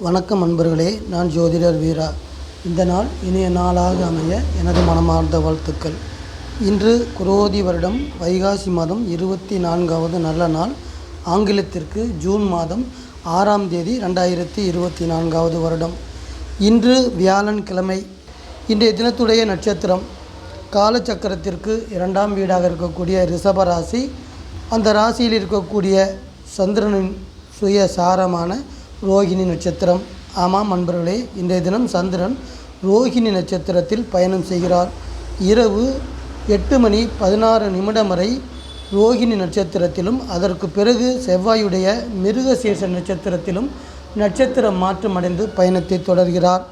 வணக்கம் அன்பர்களே, நான் ஜோதிடர் வீரா. இந்த நாள் இனிய நாளாக அமைய எனது மனமார்ந்த வாழ்த்துக்கள். இன்று குரோதி வருடம் வைகாசி மாதம் 24வது நல்ல நாள். ஆங்கிலத்திற்கு ஜூன் மாதம் 6ஆம் தேதி 2024வது வருடம். இன்று வியாழன் கிழமை. இன்றைய தினத்துடைய நட்சத்திரம் காலச்சக்கரத்திற்கு 2ஆம் வீடாக இருக்கக்கூடிய ரிஷபராசி. அந்த ராசியில் இருக்கக்கூடிய சந்திரனின் சுயசாரமான ரோகிணி நட்சத்திரம். ஆமாம் அன்பர்களே, இன்றைய தினம் சந்திரன் ரோகிணி நட்சத்திரத்தில் பயணம் செய்கிறார். இரவு 8:16 வரை ரோகிணி நட்சத்திரத்திலும், அதற்கு பிறகு செவ்வாயுடைய மிருகசீர்ஷ நட்சத்திரத்திலும் நட்சத்திரம் மாற்றமடைந்து பயணத்தை தொடர்கிறார்.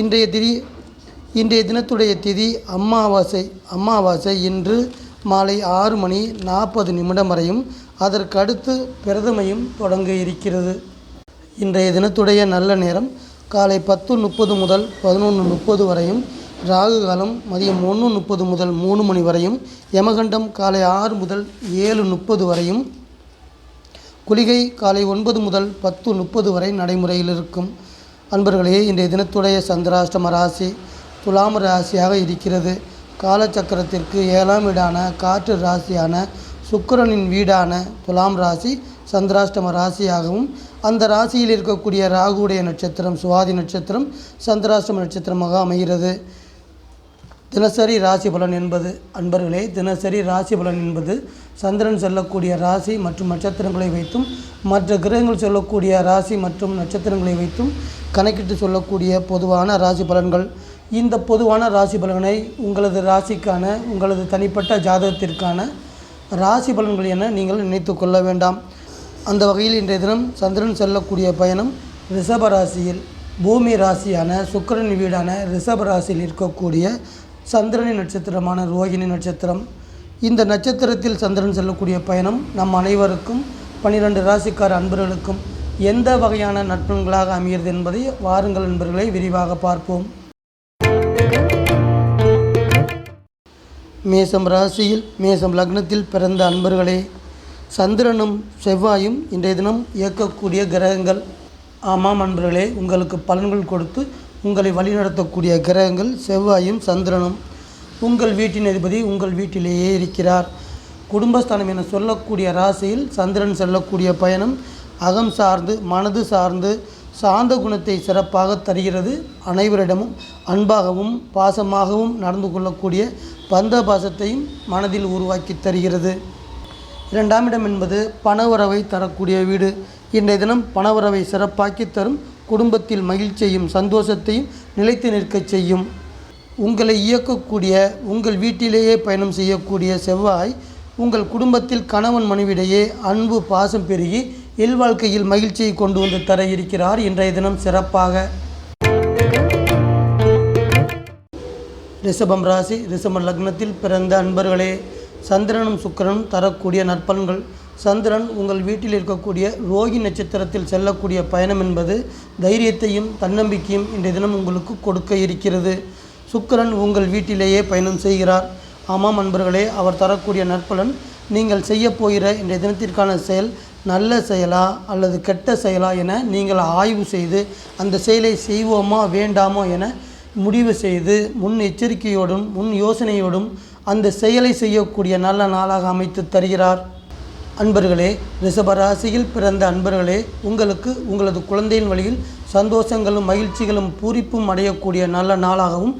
இன்றைய தினத்துடைய திதி அமாவாசை இன்று மாலை 6:40 வரையும், அதற்கு அடுத்து பிரதமையும் தொடங்க இருக்கிறது. இன்றைய தினத்துடைய நல்ல நேரம் காலை 10:30 முதல் 11:30 வரையும், ராகு காலம் மதியம் 1:30 முதல் 3 மணி வரையும், யமகண்டம் காலை 6 முதல் 7:30 வரையும், குளிகை காலை 9 முதல் 10:30 வரை நடைமுறையில் இருக்கும். அன்பர்களே, இன்றைய தினத்துடைய சந்திராஷ்டம ராசி துலாம் ராசியாக இருக்கிறது. காலச்சக்கரத்திற்கு 7ஆம் வீடான காற்று ராசியான சுக்கிரனின் வீடான துலாம் ராசி சந்திராஷ்டம ராசியாகவும், அந்த ராசியில் இருக்கக்கூடிய ராகுடைய நட்சத்திரம் சுவாதி நட்சத்திரம் சந்திராஷ்டம நட்சத்திரமாக அமைகிறது. தினசரி ராசி பலன் என்பது அன்பர்களே, தினசரி ராசி பலன் என்பது சந்திரன் செல்லக்கூடிய ராசி மற்றும் நட்சத்திரங்களை வைத்தும், மற்ற கிரகங்கள் சொல்லக்கூடிய ராசி மற்றும் நட்சத்திரங்களை வைத்தும் கணக்கிட்டு சொல்லக்கூடிய பொதுவான ராசி பலன்கள். இந்த பொதுவான ராசி பலனை உங்களது ராசிக்கான, உங்களது தனிப்பட்ட ஜாதகத்திற்கான ராசி பலன்கள் என நீங்கள் நினைத்து கொள்ள வேண்டாம். அந்த வகையில் இன்றைய தினம் சந்திரன் செல்லக்கூடிய பயணம் ரிஷபராசியில், பூமி ராசியான சுக்கிரனின் வீடான ரிஷபராசியில் இருக்கக்கூடிய சந்திரனின் நட்சத்திரமான ரோகிணி நட்சத்திரம். இந்த நட்சத்திரத்தில் சந்திரன் செல்லக்கூடிய பயணம் நம் அனைவருக்கும் 12 ராசிக்கார அன்பர்களுக்கும் எந்த வகையான நட்பண்களாக அமைகிறது என்பதை வாருங்கள் நண்பர்களை விரிவாக பார்ப்போம். மேசம் ராசியில் மேசம் லக்னத்தில் பிறந்த அன்பர்களே, சந்திரனும் செவ்வாயும் இன்றைய தினம் இயக்கக்கூடிய கிரகங்கள். ஆமாம் அன்பர்களே, உங்களுக்கு பலன்கள் கொடுத்து உங்களை வழிநடத்தக்கூடிய கிரகங்கள் செவ்வாயும் சந்திரனும். உங்கள் வீட்டின் அதிபதி உங்கள் வீட்டிலேயே இருக்கிறார். குடும்பஸ்தானம் என சொல்லக்கூடிய ராசியில் சந்திரன் செல்லக்கூடிய பயணம் அகம் சார்ந்து, மனது சார்ந்து, சாந்த குணத்தை சிறப்பாக தருகிறது. அனைவரிடமும் அன்பாகவும் பாசமாகவும் நடந்து கொள்ளக்கூடிய பந்த பாசத்தையும் மனதில் உருவாக்கி தருகிறது. 2ஆம் இடம் என்பது பணவரவை தரக்கூடிய வீடு. இன்றைய தினம் பணவரவை சிறப்பாக்கி தரும். குடும்பத்தில் மகிழ்ச்சியையும் சந்தோஷத்தையும் நிலைத்து நிற்கச் செய்யும். உங்களை இயக்கக்கூடிய, உங்கள் வீட்டிலேயே பயணம் செய்யக்கூடிய செவ்வாய் உங்கள் குடும்பத்தில் கணவன் மனைவிடையே அன்பு பாசம் பெருகி இல்வாழ்க்கையில் மகிழ்ச்சியை கொண்டு வந்து தர இருக்கிறார். இன்றைய தினம் சிறப்பாக. ரிஷபம் ராசி ரிஷப லக்னத்தில் பிறந்த அன்பர்களே, சந்திரனும் சுக்கிரனும் தரக்கூடிய நற்பலன்கள். சந்திரன் உங்கள் வீட்டில் இருக்கக்கூடிய ரோகிணி நட்சத்திரத்தில் செல்லக்கூடிய பயணம் என்பது தைரியத்தையும் தன்னம்பிக்கையும் இன்றைய தினம் உங்களுக்கு கொடுக்க இருக்கிறது. சுக்கிரன் உங்கள் வீட்டிலேயே பயணம் செய்கிறார். ஆமாம் அன்பர்களே, அவர் தரக்கூடிய நற்பலன் நீங்கள் செய்ய போகிற இன்றைய தினத்திற்கான செயல் நல்ல செயலா அல்லது கெட்ட செயலா என நீங்கள் ஆய்வு செய்து, அந்த செயலை செய்வோமா வேண்டாமா என முடிவு செய்து, முன் எச்சரிக்கையோடும் முன் யோசனையோடும் அந்த செயலை செய்யக்கூடிய நல்ல நாளாக அமைத்து தருகிறார். அன்பர்களே, ரிஷபராசியில் பிறந்த அன்பர்களே, உங்களுக்கு உங்களது குழந்தையின் வழியில் சந்தோஷங்களும் மகிழ்ச்சிகளும் பூரிப்பும் அடையக்கூடிய நல்ல நாளாகவும்,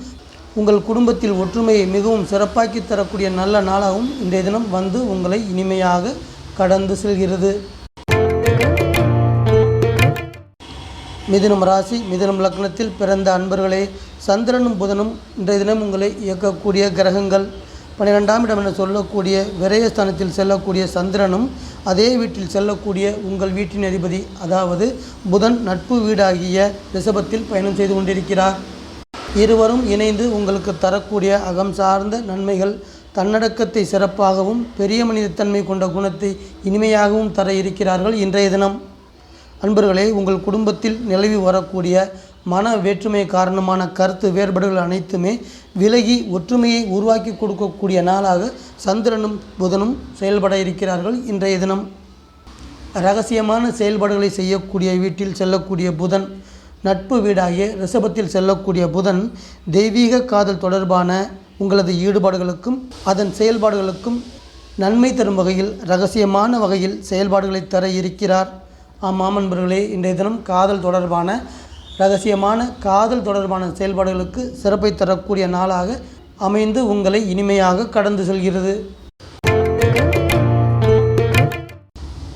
உங்கள் குடும்பத்தில் ஒற்றுமையை மிகவும் சிறப்பாக்கி தரக்கூடிய நல்ல நாளாகவும் இன்றைய தினம் வந்து உங்களை இனிமையாக கடந்து செல்கிறது. மிதுனம் ராசி மிதுனம் லக்னத்தில் பிறந்த அன்பர்களே, சந்திரனும் புதனும் இன்றைய தினம் உங்களை இயக்கக்கூடிய கிரகங்கள். 12ஆம் இடம் என சொல்லக்கூடிய விரயஸ்தானத்தில் செல்லக்கூடிய சந்திரனும், அதே வீட்டில் செல்லக்கூடிய உங்கள் வீட்டின் அதிபதி அதாவது புதன் நட்பு வீடாகிய ரிஷபத்தில் பயணம் செய்து கொண்டிருக்கிறார். இருவரும் இணைந்து உங்களுக்கு தரக்கூடிய அகம் சார்ந்த நன்மைகள், தன்னடக்கத்தை சிறப்பாகவும் பெரிய மனிதத்தன்மை கொண்ட குணத்தை இனிமையாகவும் தர இருக்கிறார்கள் இன்றைய தினம். அன்பர்களே, உங்கள் குடும்பத்தில் நிலவி வரக்கூடிய மன வேற்றுமை காரணமான கருத்து வேறுபாடுகள் அனைத்துமே விலகி ஒற்றுமையை உருவாக்கி கொடுக்கக்கூடிய நாளாக சந்திரனும் புதனும் செயல்பட இருக்கிறார்கள் இன்றைய தினம். ரகசியமான செயல்பாடுகளை செய்யக்கூடிய வீட்டில் செல்லக்கூடிய புதன் நட்பு வீடாகிய ரிஷபத்தில் செல்லக்கூடிய புதன் தெய்வீக காதல் தொடர்பான உங்களது ஈடுபாடுகளுக்கும் அதன் செயல்பாடுகளுக்கும் நன்மை தரும் வகையில் இரகசியமான வகையில் செயல்பாடுகளை தர இருக்கிறார். ஆமாம் நண்பர்களே, இன்றைய தினம் காதல் தொடர்பான இரகசியமான காதல் தொடர்பான செயல்பாடுகளுக்கு சிறப்பை தரக்கூடிய நாளாக அமைந்து உங்களை இனிமையாக கடந்து செல்கிறது.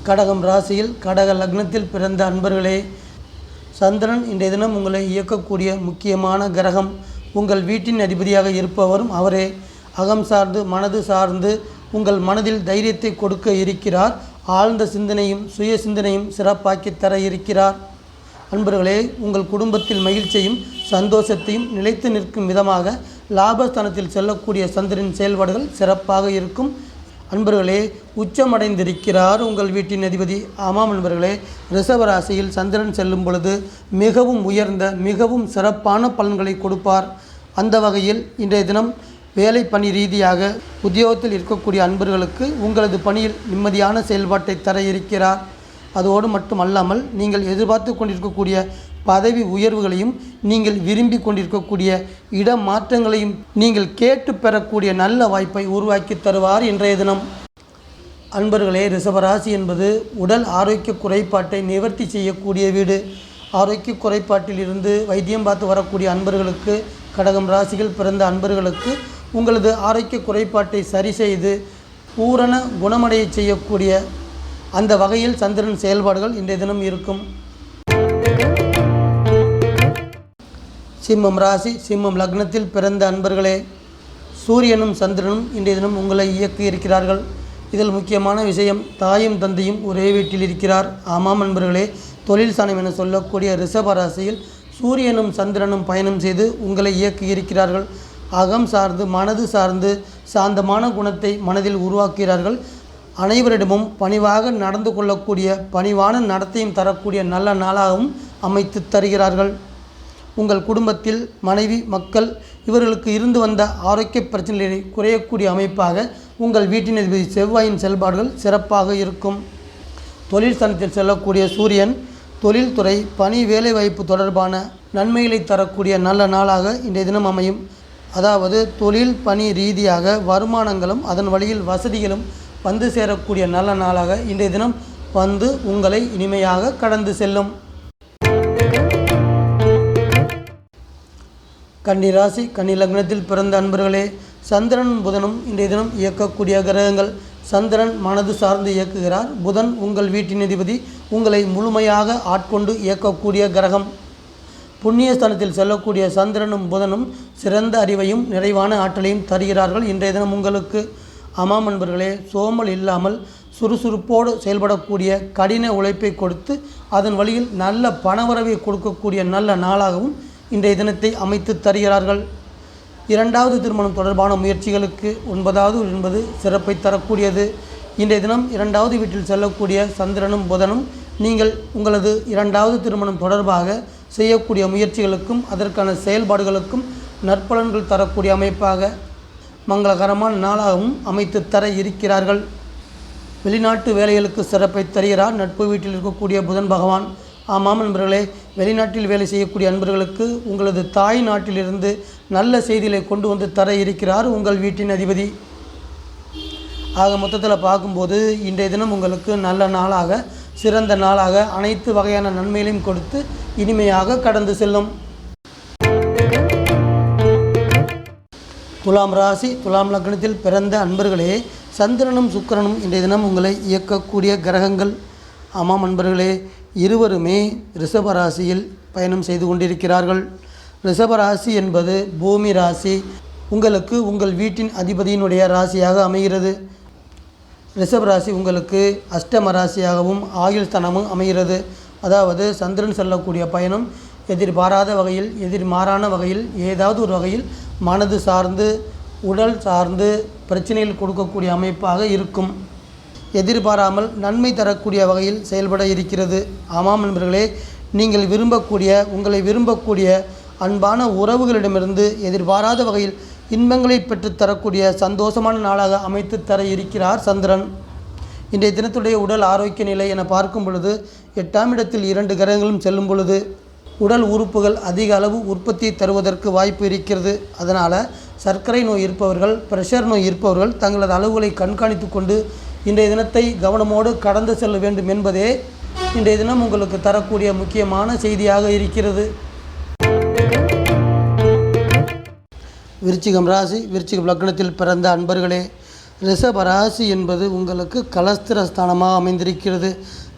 கடகம் ராசியில் கடக லக்னத்தில் பிறந்த அன்பர்களே, சந்திரன் இன்றைய தினம் உங்களை இயக்கக்கூடிய முக்கியமான கிரகம். உங்கள் வீட்டின் அதிபதியாக இருப்பவரும் அவரே. அகம் சார்ந்து மனது சார்ந்து உங்கள் மனதில் தைரியத்தை கொடுக்க இருக்கிறார். ஆழ்ந்த சிந்தனையும் சுய சிந்தனையும் சிறப்பாக்கி தர இருக்கிறார். அன்பர்களே, உங்கள் குடும்பத்தில் மகிழ்ச்சியையும் சந்தோஷத்தையும் நிலைத்து நிற்கும் விதமாக லாபஸ்தானத்தில் செல்லக்கூடிய சந்திரனின் செயல்பாடுகள் சிறப்பாக இருக்கும். அன்பர்களே, உச்சமடைந்திருக்கிறார் உங்கள் வீட்டின் அதிபதி. ஆமாம் அன்பர்களே, ரிஷபராசியில் சந்திரன் செல்லும் பொழுது மிகவும் உயர்ந்த மிகவும் சிறப்பான பலன்களை கொடுப்பார். அந்த வகையில் இன்றைய தினம் வேலை பணி ரீதியாக உத்தியோகத்தில் இருக்கக்கூடிய அன்பர்களுக்கு உங்களது பணியில் நிம்மதியான செயல்பாட்டை தர இருக்கிறார். அதோடு மட்டுமல்லாமல் நீங்கள் எதிர்பார்த்து கொண்டிருக்கக்கூடிய பதவி உயர்வுகளையும் நீங்கள் விரும்பி கொண்டிருக்கக்கூடிய இடமாற்றங்களையும் நீங்கள் கேட்டு பெறக்கூடிய நல்ல வாய்ப்பை உருவாக்கி தருவார் இன்றைய தினம். அன்பர்களே, ரிஷபராசி என்பது உடல் ஆரோக்கிய குறைபாட்டை நிவர்த்தி செய்யக்கூடிய வீடு. ஆரோக்கிய குறைபாட்டில் இருந்து வைத்தியம் பார்த்து வரக்கூடிய அன்பர்களுக்கு, கடகம் ராசியில் பிறந்த அன்பர்களுக்கு உங்களது ஆரோக்கிய குறைபாட்டை சரி செய்து பூரண குணமடைய செய்யக்கூடிய அந்த வகையில் சந்திரன் செயல்பாடுகள் இன்றைய தினம் இருக்கும். சிம்மம் ராசி சிம்மம் லக்னத்தில் பிறந்த அன்பர்களே, சூரியனும் சந்திரனும் இன்றைய தினம் உங்களை இயக்கி இருக்கிறார்கள். இதில் முக்கியமான விஷயம், தாயும் தந்தையும் ஒரே வீட்டில் இருக்கிறார். ஆமாம் அன்பர்களே, தொழில் ஸ்தானம் என சொல்லக்கூடிய ரிஷப ராசியில் சூரியனும் சந்திரனும் பயணம் செய்து உங்களை இயக்கி இருக்கிறார்கள். அகம் சார்ந்து மனது சார்ந்து சாந்தமான குணத்தை மனதில் உருவாக்குகிறார்கள். அனைவரிடமும் பணிவாக நடந்து கொள்ளக்கூடிய பணிவான நடத்தையும் தரக்கூடிய நல்ல நாளாகவும் அமைத்து தருகிறார்கள். உங்கள் குடும்பத்தில் மனைவி மக்கள் இவர்களுக்கு இருந்து வந்த ஆரோக்கிய பிரச்சனைகளை குறையக்கூடிய அமைப்பாக உங்கள் வீட்டின் அதிபதி செவ்வாயின் செயல்பாடுகள் சிறப்பாக இருக்கும். தொழில் ஸ்தானத்தில் செல்லக்கூடிய சூரியன் தொழில்துறை பணி வேலைவாய்ப்பு தொடர்பான நன்மைகளை தரக்கூடிய நல்ல நாளாக இன்றைய தினம் அமையும். அதாவது தொழில் பணி ரீதியாக வருமானங்களும் அதன் வழியில் வசதிகளும் வந்து சேரக்கூடிய நல்ல நாளாக இன்றைய தினம் வந்து உங்களை இனிமையாக கடந்து செல்லும். கன்னி ராசி கன்னி லக்னத்தில் பிறந்த அன்பர்களே, சந்திரனும் புதனும் இன்றைய தினம் இயக்கக்கூடிய கிரகங்கள். சந்திரன் மனது சார்ந்து இயக்குகிறார். புதன் உங்கள் வீட்டின் அதிபதி, உங்களை முழுமையாக ஆட்கொண்டு இயக்கக்கூடிய கிரகம். புண்ணியஸ்தானத்தில் செல்லக்கூடிய சந்திரனும் புதனும் சிறந்த அறிவையும் நிறைவான ஆற்றலையும் தருகிறார்கள் இன்றைய தினம் உங்களுக்கு. ஆமாம் அன்பர்களே, சோம்பல் இல்லாமல் சுறுசுறுப்போடு செயல்படக்கூடிய கடின உழைப்பை கொடுத்து அதன் வழியில் நல்ல பணவரவை கொடுக்கக்கூடிய நல்ல நாளாகவும் இன்றைய தினத்தை அமைத்து தருகிறார்கள். இரண்டாவது திருமணம் தொடர்பான முயற்சிகளுக்கு 9வது என்பது சிறப்பை தரக்கூடியது. இன்றைய தினம் இரண்டாவது வீட்டில் செல்லக்கூடிய சந்திரனும் புதனும் நீங்கள் உங்களது இரண்டாவது திருமணம் தொடர்பாக செய்யக்கூடிய முயற்சிகளுக்கும் அதற்கான செயல்பாடுகளுக்கும் நற்பலன்கள் தரக்கூடிய அமைப்பாக மங்களகரமான நாளாகவும் அமைத்து தர இருக்கிறார்கள். வெளிநாட்டு வேலைகளுக்கு சிறப்பை தருகிறார் நட்பு வீட்டில் இருக்கக்கூடிய புதன் பகவான். ஆமாம் நண்பர்களே, வெளிநாட்டில் வேலை செய்யக்கூடிய அன்பர்களுக்கு உங்களது தாய் நாட்டிலிருந்து நல்ல செய்திகளை கொண்டு வந்து தர இருக்கிறார் உங்கள் வீட்டின் அதிபதி. ஆக மொத்தத்தில் பார்க்கும்போது இன்றைய தினம் உங்களுக்கு நல்ல நாளாக சிறந்த நாளாக அனைத்து வகையான நன்மைகளையும் கொடுத்து இனிமையாக கடந்து செல்லும். துலாம் ராசி துலாம் லக்னத்தில் பிறந்த அன்பர்களே, சந்திரனும் சுக்கிரனும் இன்றைய தினம் உங்களை இயக்கக்கூடிய கிரகங்கள். ஆமாம் அன்பர்களே, இருவருமே ரிஷபராசியில் பயணம் செய்து கொண்டிருக்கிறார்கள். ரிஷபராசி என்பது பூமி ராசி. உங்களுக்கு உங்கள் வீட்டின் அதிபதியினுடைய ராசியாக அமைகிறது. ரிஷபராசி உங்களுக்கு அஷ்டம ராசியாகவும் ஆயுள் ஸ்தானமும் அமைகிறது. அதாவது சந்திரன் செல்லக்கூடிய பயணம் எதிர்பாராத வகையில் எதிர்மாறான வகையில் ஏதாவது ஒரு வகையில் மனது சார்ந்து உடல் சார்ந்து பிரச்சனைகள் கொடுக்கக்கூடிய அமைப்பாக இருக்கும். எதிர்பாராமல் நன்மை தரக்கூடிய வகையில் செயல்பட இருக்கிறது. ஆமாம் நண்பர்களே, நீங்கள் விரும்பக்கூடிய உங்களை விரும்பக்கூடிய அன்பான உறவுகளிடமிருந்து எதிர்பாராத வகையில் இன்பங்களை பெற்றுத்தரக்கூடிய சந்தோஷமான நாளாக அமைத்து தர இருக்கிறார் சந்திரன். இன்றைய தினத்துடைய உடல் ஆரோக்கிய நிலை என பார்க்கும் பொழுது 8ஆம் இடத்தில் 2 கிரகங்களும் செல்லும் பொழுது உடல் உறுப்புகள் அதிக அளவு உற்பத்தி தருவதற்கு வாய்ப்பு இருக்கிறது. அதனால் சர்க்கரை நோய் இருப்பவர்கள், பிரஷர் நோய் இருப்பவர்கள் தங்களது அளவுகளை கண்காணித்து கொண்டு இன்றைய தினத்தை கவனமோடு கடந்து செல்ல வேண்டும் என்பதே இன்றைய தினம் உங்களுக்கு தரக்கூடிய முக்கியமான செய்தியாக இருக்கிறது. விருச்சிகம் ராசி, விருச்சிகம் லக்னத்தில் பிறந்த அன்பர்களே, ரிஷப ராசி என்பது உங்களுக்கு கலஸ்திரஸ்தானமாக அமைந்திருக்கிறது.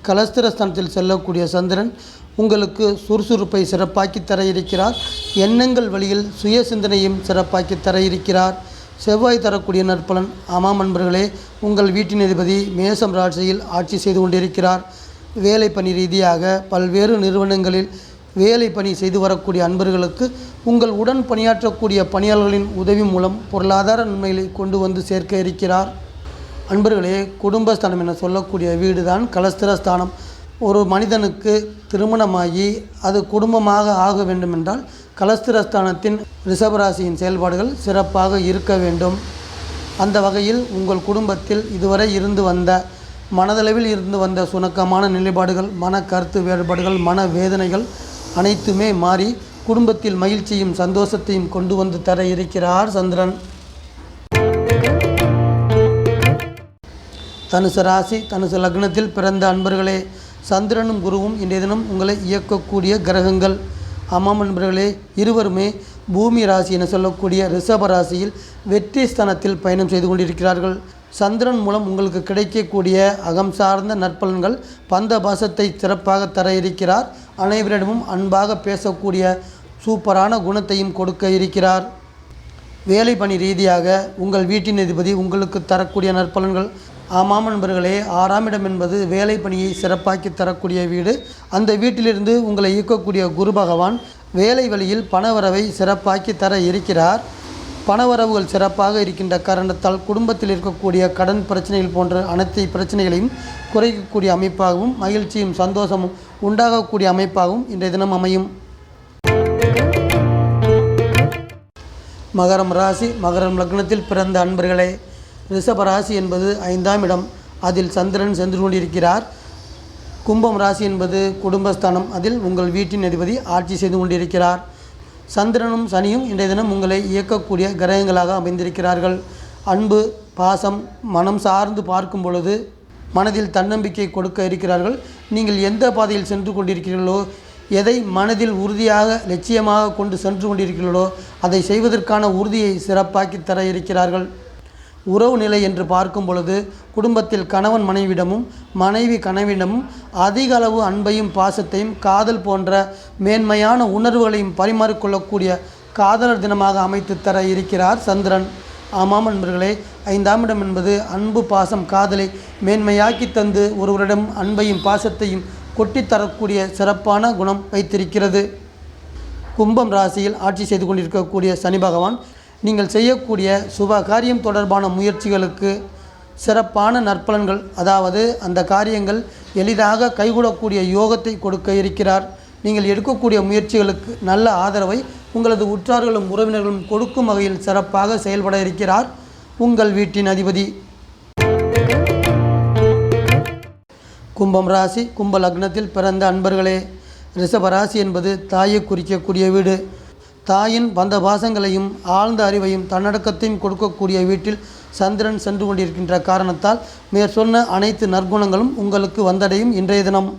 கலஸ்திரஸ்தானத்தில் செல்லக்கூடிய சந்திரன் உங்களுக்கு சுறுசுறுப்பை சிறப்பாக்கி தர இருக்கிறார். எண்ணங்கள் வழியில் சுய சிந்தனையும் சிறப்பாக்கி தர இருக்கிறார். செவ்வாய் தரக்கூடிய நற்பலன். ஆமாம் அன்பர்களே, உங்கள் வீட்டின் அதிபதி மேசம் ராசியில் ஆட்சி செய்து கொண்டிருக்கிறார். வேலை பணி ரீதியாக பல்வேறு நிறுவனங்களில் வேலை பணி செய்து வரக்கூடிய அன்பர்களுக்கு உங்கள் உடன் பணியாற்றக்கூடிய பணியாளர்களின் உதவி மூலம் பொருளாதார நன்மைகளை கொண்டு வந்து சேர்க்க இருக்கிறார். அன்பர்களே, குடும்பஸ்தானம் என சொல்லக்கூடிய வீடு தான் கலஸ்திரஸ்தானம். ஒரு மனிதனுக்கு திருமணமாகி அது குடும்பமாக ஆக வேண்டுமென்றால் கலஸ்திரஸ்தானத்தின் ரிஷபராசியின் செயல்பாடுகள் சிறப்பாக இருக்க வேண்டும். அந்த வகையில் உங்கள் குடும்பத்தில் இதுவரை இருந்து வந்த மனதளவில் இருந்து வந்த சுணக்கமான நிலைப்பாடுகள், மன கருத்து வேறுபாடுகள், மன வேதனைகள் அனைத்துமே மாறி குடும்பத்தில் மகிழ்ச்சியும் சந்தோஷத்தையும் கொண்டு வந்து தர இருக்கிறார் சந்திரன். தனுசு ராசி, தனுசு லக்னத்தில் பிறந்த அன்பர்களே, சந்திரனும் குருவும் இன்றைய தினம் உங்களை இயக்கக்கூடிய கிரகங்கள். ஆமாம் அன்பர்களே, இருவருமே பூமி ராசி என சொல்லக்கூடிய ரிஷப ராசியில் வெற்றி ஸ்தானத்தில் பயணம் செய்து கொண்டிருக்கிறார்கள். சந்திரன் மூலம் உங்களுக்கு கிடைக்கக்கூடிய அகம் சார்ந்த நற்பலன்கள், பந்த பாசத்தை சிறப்பாக தர இருக்கிறார். அனைவரிடமும் அன்பாக பேசக்கூடிய சூப்பரான குணத்தையும் கொடுக்க இருக்கிறார். வேலை பணி ரீதியாக உங்கள் வீட்டின் அதிபதி உங்களுக்கு தரக்கூடிய நற்பலன்கள். ஆமாம் நண்பர்களே, 6ஆம் இடம் என்பது வேலை பணியை சிறப்பாக்கி தரக்கூடிய வீடு. அந்த வீட்டிலிருந்து உங்களை இயக்கக்கூடிய குரு பகவான் வேலை வழியில் பணவரவை சிறப்பாக்கி தர இருக்கிறார். பணவரவுகள் சிறப்பாக இருக்கின்ற காரணத்தால் குடும்பத்தில் இருக்கக்கூடிய கடன் பிரச்சனைகள் போன்ற அனைத்து பிரச்சனைகளையும் குறைக்கக்கூடிய அமைப்பாகவும் மகிழ்ச்சியும் சந்தோஷமும் உண்டாகக்கூடிய அமைப்பாகவும் இன்றைய தினம் அமையும். மகரம் ராசி, மகரம் லக்னத்தில் பிறந்த அன்பர்களே, ரிஷப ராசி என்பது 5ஆம் இடம். அதில் சந்திரன் சென்று கொண்டிருக்கிறார். கும்பம் ராசி என்பது குடும்பஸ்தானம். அதில் உங்கள் வீட்டின் அதிபதி ஆட்சி செய்து கொண்டிருக்கிறார். சந்திரனும் சனியும் இன்றைய தினம் உங்களை இயக்கக்கூடிய கிரகங்களாக அமைந்திருக்கிறார்கள். அன்பு, பாசம், மனம் சார்ந்து பார்க்கும் பொழுது மனதில் தன்னம்பிக்கை கொடுக்க இருக்கிறார்கள். நீங்கள் எந்த பாதையில் சென்று கொண்டிருக்கிறீர்களோ, எதை மனதில் உறுதியாக லட்சியமாக கொண்டு சென்று கொண்டிருக்கிறீர்களோ அதை செய்வதற்கான உறுதியை சிறப்பாக்கி தர இருக்கிறார்கள். உறவு நிலை என்று பார்க்கும் பொழுது குடும்பத்தில் கணவன் மனைவியிடமும் மனைவி கணவனிடமும் அதிக அளவு அன்பையும் பாசத்தையும் காதல் போன்ற மேன்மையான உணர்வுகளையும் பரிமாறிக்கொள்ளக்கூடிய காதலர் தினமாக அமைத்து தர இருக்கிறார் சந்திரன். ஆமாம் நண்பர்களே, 5ஆம் இடம் என்பது அன்பு, பாசம், காதலை மேன்மையாக்கி தந்து ஒருவரிடம் அன்பையும் பாசத்தையும் கொட்டித்தரக்கூடிய சிறப்பான குணம் வைத்திருக்கிறது. கும்பம் ராசியில் ஆட்சி செய்து கொண்டிருக்கக்கூடிய சனி பகவான் நீங்கள் செய்யக்கூடிய சுப காரியம் தொடர்பான முயற்சிகளுக்கு சிறப்பான நற்பலன்கள், அதாவது அந்த காரியங்கள் எளிதாக கைகூடக்கூடிய யோகத்தை கொடுக்க இருக்கிறார். நீங்கள் எடுக்கக்கூடிய முயற்சிகளுக்கு நல்ல ஆதரவை உங்களது உற்றார்களும் உறவினர்களும் கொடுக்கும் வகையில் சிறப்பாக செயல்பட இருக்கிறார் உங்கள் வீட்டின் அதிபதி. கும்பம் ராசி, கும்ப லக்னத்தில் பிறந்த அன்பர்களே, ரிஷப ராசி என்பது தாயை குறிக்கக்கூடிய வீடு. தாயின் பந்த பாசங்களையும் ஆழ்ந்த அறிவையும் தன்னடக்கத்தையும் கொடுக்கக்கூடிய வீட்டில் சந்திரன் சென்று கொண்டிருக்கின்ற காரணத்தால் மேற்சொன்ன அனைத்து நற்குணங்களும் உங்களுக்கு வந்தடையும். இன்றைய தினம்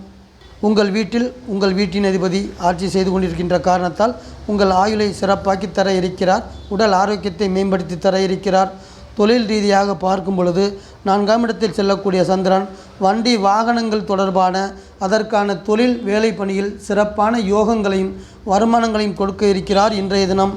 உங்கள் வீட்டில் உங்கள் வீட்டின் அதிபதி ஆட்சி செய்து கொண்டிருக்கின்ற காரணத்தால் உங்கள் ஆயுளை சிறப்பாக்கி தர இருக்கிறார். உடல் ஆரோக்கியத்தை மேம்படுத்தி தர இருக்கிறார். தொழில் ரீதியாக பார்க்கும் பொழுது 4ஆம் இடத்தில் செல்லக்கூடிய சந்திரன் வண்டி வாகனங்கள் தொடர்பான அதற்கான தொழில் வேலை பணியில் சிறப்பான யோகங்களையும் வருமானங்களையும் கொடுக்க இருக்கிறார். இன்றைய தினம்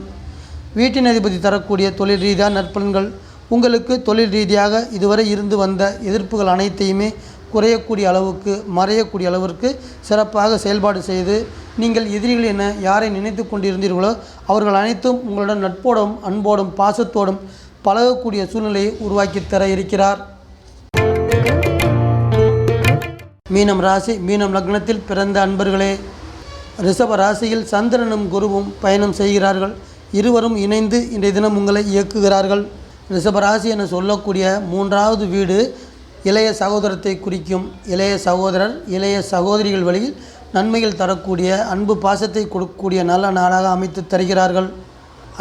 வீட்டின் அதிபதி தரக்கூடிய தொழில் ரீதியாக நற்பலன்கள். உங்களுக்கு தொழில் ரீதியாக இதுவரை இருந்து வந்த எதிர்ப்புகள் அனைத்தையுமே குறையக்கூடிய அளவுக்கு, மறையக்கூடிய அளவிற்கு சிறப்பாக செயல்பாடு செய்து நீங்கள் எதிரிகள் என யாரை நினைத்து கொண்டிருந்தீர்களோ அவர்கள் அனைத்தும் உங்களுடன் நட்போடும் அன்போடும் பாசத்தோடும் பழகக்கூடிய சூழ்நிலையை உருவாக்கி தர இருக்கிறார். மீனம் ராசி, மீனம் லக்னத்தில் பிறந்த அன்பர்களே, ரிஷப ராசியில் சந்திரனும் குருவும் பயணம் செய்கிறார்கள். இருவரும் இணைந்து இன்றைய தினம் உங்களை இயக்குகிறார்கள். ரிஷப ராசி என சொல்லக்கூடிய 3வது வீடு இளைய சகோதரத்தை குறிக்கும். இளைய சகோதரர், இளைய சகோதரிகள் வழியில் நன்மைகள் தரக்கூடிய அன்பு பாசத்தை கொடுக்கக்கூடிய நல்ல நாளாக அமைத்து தருகிறார்கள்.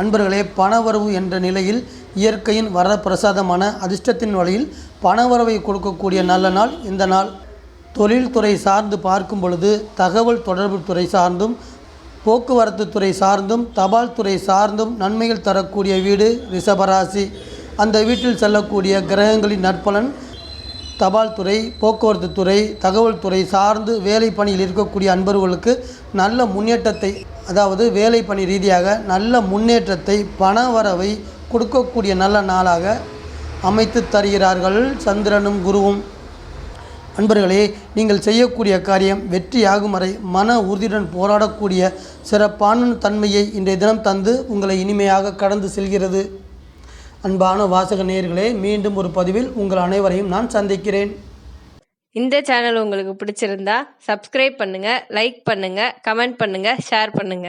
அன்பர்களே, பணவரவு என்ற நிலையில் இயற்கையின் வரப்பிரசாதமான அதிர்ஷ்டத்தின் வழியில் பணவரவை கொடுக்கக்கூடிய நல்ல நாள் இந்த நாள். தொழில்துறை சார்ந்து பார்க்கும் பொழுது தகவல் தொடர்பு துறை சார்ந்தும் போக்குவரத்து துறை சார்ந்தும் தபால் துறை சார்ந்தும் நன்மைகள் தரக்கூடிய வீடு ரிஷபராசி. அந்த வீட்டில் செல்லக்கூடிய கிரகங்களின் நற்பலன் தபால் துறை, போக்குவரத்து துறை, தகவல் துறை சார்ந்து வேலை பணியில் இருக்கக்கூடிய அன்பர்களுக்கு நல்ல முன்னேற்றத்தை, அதாவது வேலை பணி ரீதியாக நல்ல முன்னேற்றத்தை, பண வரவை கொடுக்கக்கூடிய நல்ல நாளாக அமைத்து தருகிறார்கள் சந்திரனும் குருவும். அன்பர்களே, நீங்கள் செய்யக்கூடிய காரியம் வெற்றியாகும் வரை மன உறுதியுடன் போராடக்கூடிய சிறப்பான தன்மையை இன்றைய தினம் தந்து உங்களை இனிமையாக கடந்து செல்கிறது. அன்பான வாசக நேயர்களே, மீண்டும் ஒரு பதிவில் உங்கள் அனைவரையும் நான் சந்திக்கிறேன். இந்த சேனல் உங்களுக்கு பிடிச்சிருந்தா சப்ஸ்கிரைப் பண்ணுங்க, லைக் பண்ணுங்க, கமெண்ட் பண்ணுங்க, ஷேர் பண்ணுங்க.